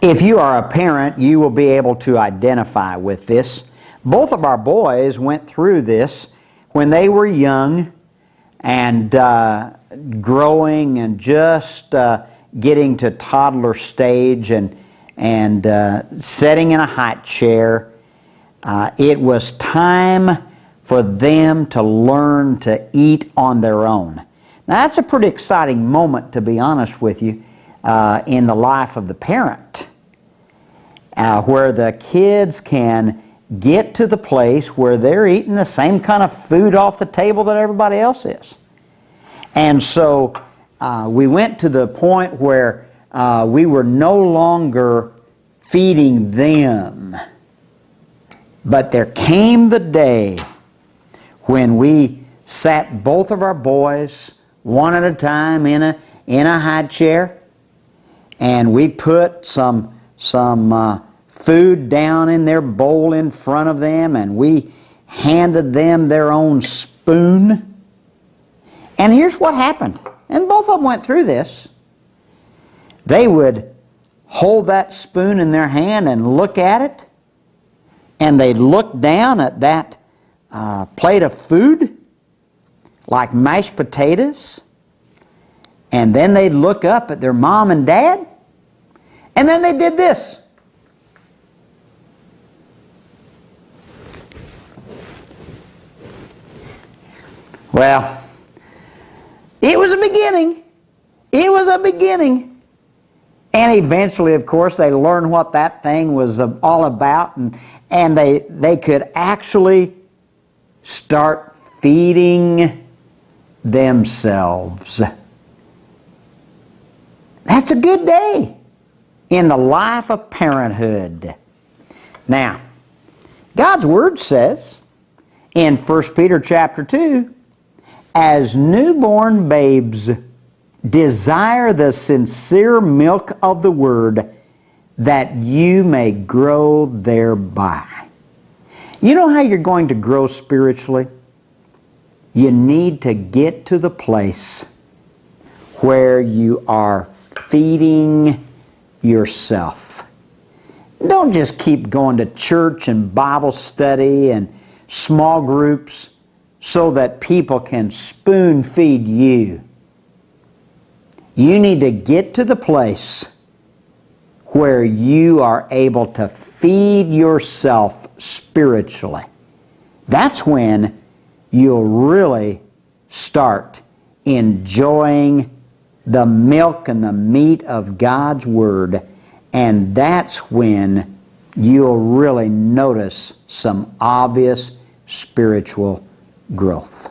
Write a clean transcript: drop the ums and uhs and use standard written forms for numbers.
If you are a parent, you will be able to identify with this. Both of our boys went through this when they were young and growing and just getting to toddler stage and sitting in a high chair. It was time for them to learn to eat on their own. Now that's a pretty exciting moment, to be honest with you, in the life of the parent, where the kids can get to the place where they're eating the same kind of food off the table that everybody else is. And so we went to the point where we were no longer feeding them. But there came the day when we sat both of our boys one at a time in a high chair, and we put some food down in their bowl in front of them, and we handed them their own spoon. And here's what happened. And both of them went through this. They would hold that spoon in their hand and look at it, and they'd look down at that plate of food, like mashed potatoes, and then they'd look up at their mom and dad, and then they did this. Well, it was a beginning. It was a beginning. And eventually, of course, they learned what that thing was all about, and they could actually start feeding themselves. That's a good day in the life of parenthood. Now, God's Word says in 1 Peter chapter 2, as newborn babes, desire the sincere milk of the Word, that you may grow thereby. You know how you're going to grow spiritually? You need to get to the place where you are feeding yourself. Don't just keep going to church and Bible study and small groups so that people can spoon feed you. You need to get to the place where you are able to feed yourself spiritually. That's when you'll really start enjoying the milk and the meat of God's Word, and that's when you'll really notice some obvious spiritual growth.